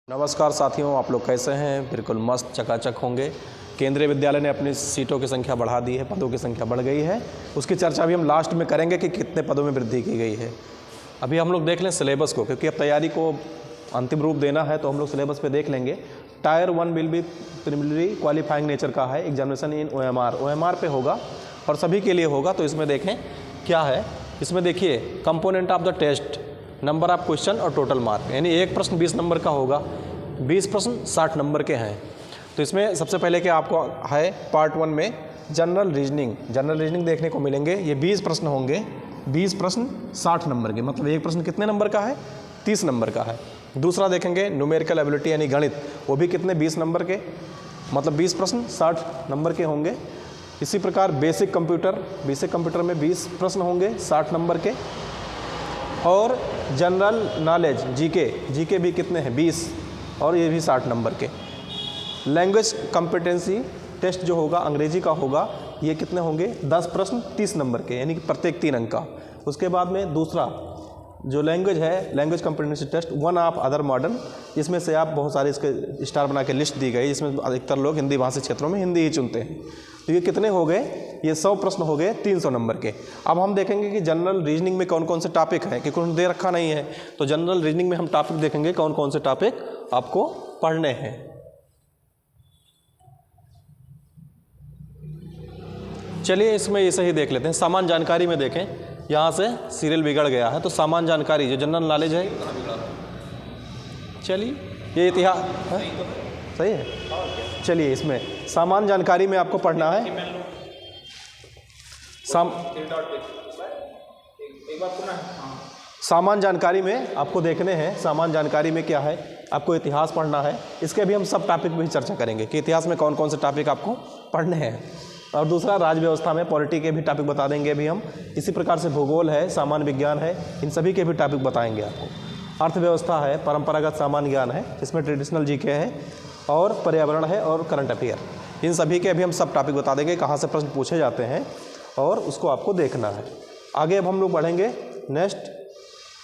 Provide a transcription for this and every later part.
नमस्कार साथियों, आप लोग कैसे हैं? बिल्कुल मस्त चकाचक होंगे। केंद्रीय विद्यालय ने अपनी सीटों की संख्या बढ़ा दी है, पदों की संख्या बढ़ गई है। उसकी चर्चा भी हम लास्ट में करेंगे कि कितने पदों में वृद्धि की गई है। अभी हम लोग देख लें सिलेबस को, क्योंकि अब तैयारी को अंतिम रूप देना है तो हम लोग सिलेबस पे देख लेंगे। Tyre 1 will be preliminary qualifying nature का है, एग्जामिनेशन इन OMR पे होगा और सभी के लिए होगा। तो इसमें देखें क्या है। इसमें देखिए component of the test, number of question और टोटल मार्क, यानी एक प्रश्न 20 नंबर का होगा, 20 प्रश्न 60 नंबर के हैं। तो इसमें सबसे पहले क्या आपको है, पार्ट 1 में जनरल रीजनिंग देखने को मिलेंगे। ये 20 प्रश्न होंगे, 20 प्रश्न 60 नंबर के, मतलब एक प्रश्न कितने नंबर का है? 30 नंबर का है। दूसरा देखेंगे न्यूमेरिकल एबिलिटी यानी गणित, वो भी कितने? 20 नंबर के, मतलब 20 प्रश्न 60 नंबर के होंगे। इसी प्रकार बेसिक कंप्यूटर में 20 प्रश्न होंगे 60 नंबर के। और जनरल नॉलेज जीके भी कितने हैं? 20, और ये भी 60 नंबर के। लैंग्वेज कॉम्पिटेंसी टेस्ट जो होगा अंग्रेजी का होगा, ये कितने होंगे? 10 प्रश्न 30 नंबर के, यानी कि प्रत्येक 3 अंक का। उसके बाद में दूसरा जो लैंग्वेज है, language competency test 1 of other modern, इसमें से आप बहुत सारे इसके स्टार बना के लिस्ट दी गई, जिसमें अधिकतर लोग हिंदी भाषी क्षेत्रों में हिंदी ही चुनते हैं। तो ये कितने हो गए? ये 100 प्रश्न हो गए 300 नंबर के। अब हम देखेंगे कि जनरल रीजनिंग में कौन कौन से टॉपिक हैं, क्योंकि उन्होंने दे रखा नहीं है। तो जनरल रीजनिंग में हम टॉपिक देखेंगे कौन कौन से टॉपिक आपको पढ़ने हैं। चलिए इसमें इसे ही देख लेते हैं। सामान्य जानकारी में देखें, यहाँ से सीरियल बिगड़ गया है, तो सामान्य जानकारी जो जनरल नॉलेज है, चलिए ये इतिहास सही है। चलिए इसमें सामान्य जानकारी में आपको पढ़ना है। सामान्य जानकारी में आपको देखने हैं, सामान्य जानकारी में क्या है, आपको इतिहास पढ़ना है। इसके भी हम सब टॉपिक भी चर्चा करेंगे कि इतिहास में कौन कौन से टॉपिक आपको पढ़ने हैं। और दूसरा राज्य व्यवस्था में पॉलिटी के भी टॉपिक बता देंगे अभी हम। इसी प्रकार से भूगोल है, सामान्य विज्ञान है, इन सभी के भी टॉपिक बताएंगे आपको। अर्थव्यवस्था है, परंपरागत सामान्य ज्ञान है, इसमें ट्रेडिशनल जीके है, और पर्यावरण है, और करंट अफेयर, इन सभी के भी हम सब टॉपिक बता देंगे, कहाँ से प्रश्न पूछे जाते हैं और उसको आपको देखना है। आगे अब हम लोग बढ़ेंगे, नेक्स्ट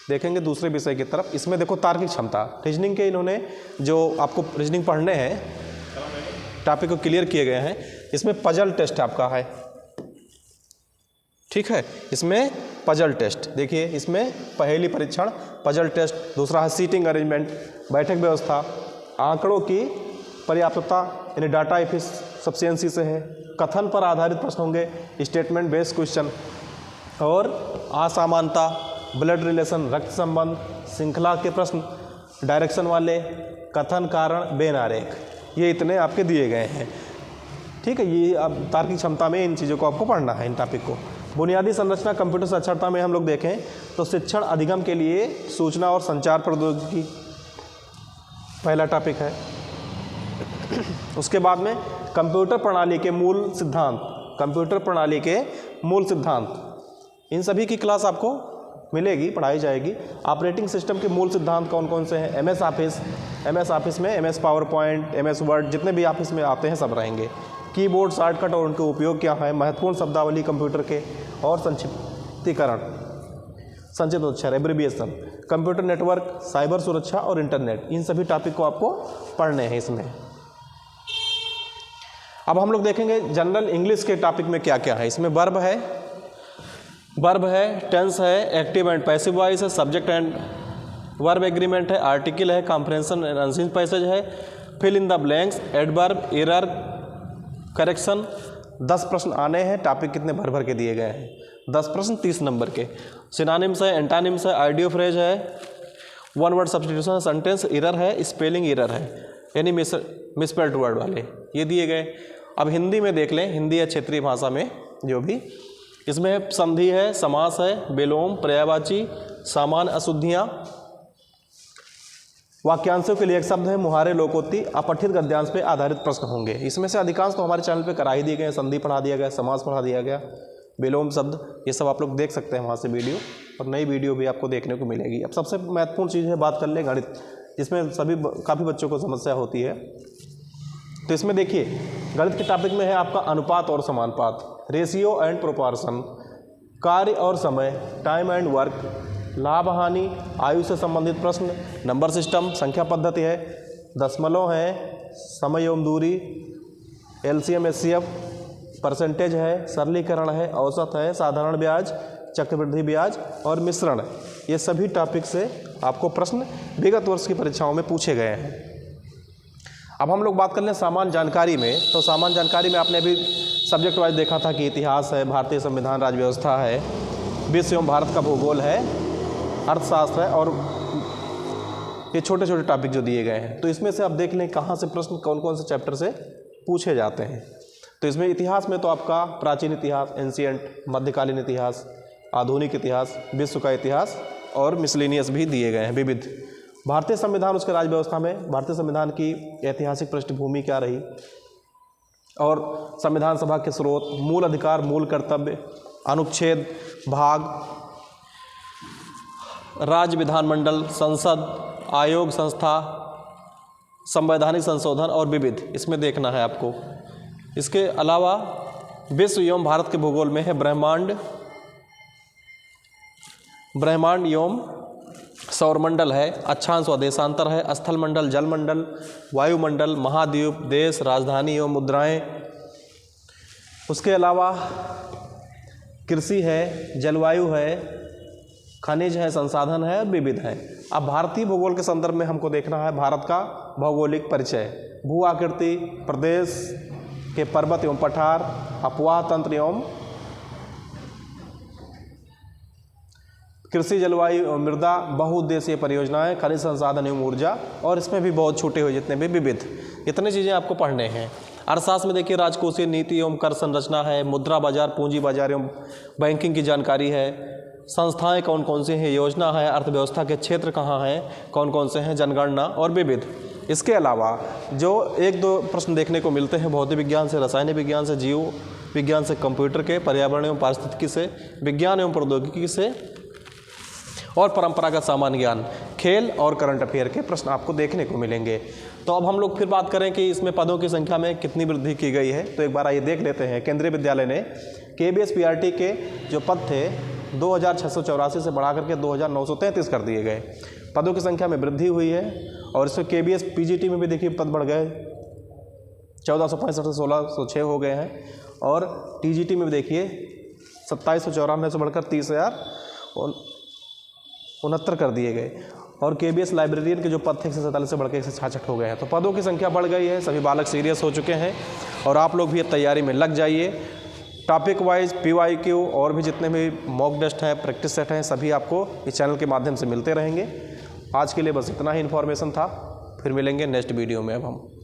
देखेंगे दूसरे विषय की तरफ। इसमें देखो तार्किक क्षमता, रीजनिंग के इन्होंने जो आपको रीजनिंग पढ़ने हैं टॉपिक को क्लियर किए गए हैं। इसमें पजल टेस्ट आपका है, ठीक है। इसमें पजल टेस्ट देखिए, इसमें पहेली परीक्षण, पजल टेस्ट। दूसरा है सीटिंग अरेंजमेंट, बैठक व्यवस्था, आंकड़ों की पर्याप्तता यानी डाटा सफिशिएंसी से है, कथन पर आधारित प्रश्न होंगे, स्टेटमेंट बेस्ड क्वेश्चन, और असमानता, ब्लड रिलेशन रक्त संबंध, श्रृंखला के प्रश्न, डायरेक्शन वाले, कथन कारण बेन आरेख, ये इतने आपके दिए गए हैं, ठीक है। ये अब तार्किक क्षमता में इन चीज़ों को आपको पढ़ना है, इन टॉपिक को। बुनियादी संरचना कंप्यूटर साक्षरता में हम लोग देखें तो शिक्षण अधिगम के लिए सूचना और संचार प्रौद्योगिकी पहला टॉपिक है। उसके बाद में कंप्यूटर प्रणाली के मूल सिद्धांत, इन सभी की क्लास आपको मिलेगी, पढ़ाई जाएगी। ऑपरेटिंग सिस्टम के मूल सिद्धांत कौन कौन से हैं? एमएस ऑफिस में MS power point, MS word, जितने भी ऑफिस में आते हैं सब रहेंगे। कीबोर्ड, शॉर्टकट और उनके उपयोग क्या है, महत्वपूर्ण शब्दावली कंप्यूटर के, और संक्षिप्त अक्षर एब्रिविएशन, कंप्यूटर नेटवर्क, साइबर सुरक्षा और इंटरनेट, इन सभी टॉपिक को आपको पढ़ने हैं इसमें। अब हम लोग देखेंगे जनरल इंग्लिश के टॉपिक में क्या क्या है। इसमें वर्ब है, टेंस है, एक्टिव एंड पैसिव वॉइस है, सब्जेक्ट एंड वर्ब एग्रीमेंट है, आर्टिकल है, कॉम्प्रिहेंशन एंड अनसीन पैसेज है, fill in the blanks, adverb, error, correction. 10 प्रश्न आने हैं, टॉपिक कितने भर के दिए गए हैं? 10 प्रश्न 30 नंबर के। सिनोनिम्स है, एंटानिम्स है, आइडियो फ्रेज है, वन वर्ड सब्स्टिट्यूशन है, सेंटेंस एरर है, स्पेलिंग एरर है, यानी मिसस्पेल्ड वर्ड वाले, ये दिए गए। अब हिंदी में देख लें, हिंदी या क्षेत्रीय भाषा में जो भी, इसमें संधि है, समास है, विलोम, पर्यायवाची, सामान्य अशुद्धियाँ, वाक्यांशों के लिए एक शब्द है, मुहारे, लोकोक्ति, अपठित गद्यांश पे आधारित प्रश्न होंगे। इसमें से अधिकांश तो हमारे चैनल पे करा ही दिए गए, संधि पढ़ा दिया गया, समास पढ़ा दिया गया, विलोम शब्द, ये सब आप लोग देख सकते हैं वहाँ से वीडियो, और नई वीडियो भी आपको देखने को मिलेगी। अब सबसे महत्वपूर्ण चीज़ है, बात कर ले गणित, जिसमें काफ़ी बच्चों को समस्या होती है। तो इसमें देखिए गणित के टॉपिक में है आपका अनुपात और समानुपात, रेशियो एंड प्रोपोर्शन, कार्य और समय, टाइम एंड वर्क, लाभ हानि, आयु से संबंधित प्रश्न, नंबर सिस्टम, संख्या पद्धति है, दशमलव है, समय एवं दूरी, एलसीएम एचसीएफ, परसेंटेज है, सरलीकरण है, औसत है, साधारण ब्याज, चक्रवृद्धि ब्याज और मिश्रण। ये सभी टॉपिक से आपको प्रश्न विगत वर्ष की परीक्षाओं में पूछे गए हैं। अब हम लोग बात कर लें सामान्य जानकारी में। तो सामान्य जानकारी में आपने अभी सब्जेक्ट वाइज देखा था कि इतिहास है, भारतीय संविधान, राज्य व्यवस्था है, विश्व एवं भारत का भूगोल है, अर्थशास्त्र है और ये छोटे छोटे टॉपिक जो दिए गए हैं। तो इसमें से आप देख लें कहाँ से प्रश्न कौन कौन से चैप्टर से पूछे जाते हैं। तो इसमें इतिहास में तो आपका प्राचीन इतिहास, एंशिएंट, मध्यकालीन इतिहास, आधुनिक इतिहास, विश्व का इतिहास और मिसलेनियस भी दिए गए हैं, विविध। भारतीय संविधान, उसके राज्य व्यवस्था में भारतीय संविधान की ऐतिहासिक पृष्ठभूमि क्या रही और संविधान सभा के स्रोत, मूल अधिकार, मूल कर्तव्य, अनुच्छेद, भाग, राज्य विधानमंडल, संसद, आयोग, संस्था, संवैधानिक संशोधन और विविध, इसमें देखना है आपको। इसके अलावा विश्व एवं भारत के भूगोल में है ब्रह्मांड एवं सौरमंडल है, अक्षांश व देशांतर है, स्थल मंडल, जल मंडल, वायुमंडल, महाद्वीप, देश, राजधानी एवं मुद्राएं। उसके अलावा कृषि है, जलवायु है, खनिज है, संसाधन है, विविध है। अब भारतीय भूगोल के संदर्भ में हमको देखना है भारत का भौगोलिक परिचय, भू आकृति, प्रदेश के पर्वत एवं पठार, अपवाह तंत्र एवं कृषि, जलवायु एवं मृदा, बहुउद्देशीय परियोजनाएं, खनिज संसाधन एवं ऊर्जा और इसमें भी बहुत छोटे हुए जितने भी विविध, इतने चीज़ें आपको पढ़ने हैं। अर्थशास्त्र में देखिए राजकोषीय नीति एवं कर संरचना है, मुद्रा बाजार, पूंजी बाजार एवं बैंकिंग की जानकारी है, संस्थाएं कौन कौन सी हैं, योजना है, अर्थव्यवस्था के क्षेत्र कहाँ हैं, कौन कौन से हैं, जनगणना और विविध। इसके अलावा जो एक दो प्रश्न देखने को मिलते हैं भौतिक विज्ञान से, रसायनिक विज्ञान से, जीव विज्ञान से, कंप्यूटर के, पर्यावरण एवं पारिस्थितिकी से, विज्ञान एवं प्रौद्योगिकी से और परंपरागत सामान्य ज्ञान, खेल और करंट अफेयर के प्रश्न आपको देखने को मिलेंगे। तो अब हम लोग फिर बात करें कि इसमें पदों की संख्या में कितनी वृद्धि की गई है। तो एक बार आइए देख लेते हैं। केंद्रीय विद्यालय ने KBS PRT के जो पद थे 2684 से बढ़ा करके 2933 कर दिए गए। पदों की संख्या में वृद्धि हुई है और इसमें KBS PGT में भी देखिए पद बढ़ गए, 1465 से 1606 हो गए हैं और TGT में भी देखिए 2794 से बढ़कर 30,069 कर दिए गए और KBS लाइब्रेरियन के जो पद थे 147 से बढ़कर 166 हो गए हैं। तो पदों की संख्या बढ़ गई है, सभी बालक सीरियस हो चुके हैं और आप लोग भी तैयारी में लग जाइए। टॉपिक वाइज PYQ और भी जितने भी मॉक टेस्ट हैं, प्रैक्टिस सेट हैं, सभी आपको इस चैनल के माध्यम से मिलते रहेंगे। आज के लिए बस इतना ही इन्फॉर्मेशन था, फिर मिलेंगे नेक्स्ट वीडियो में अब हम।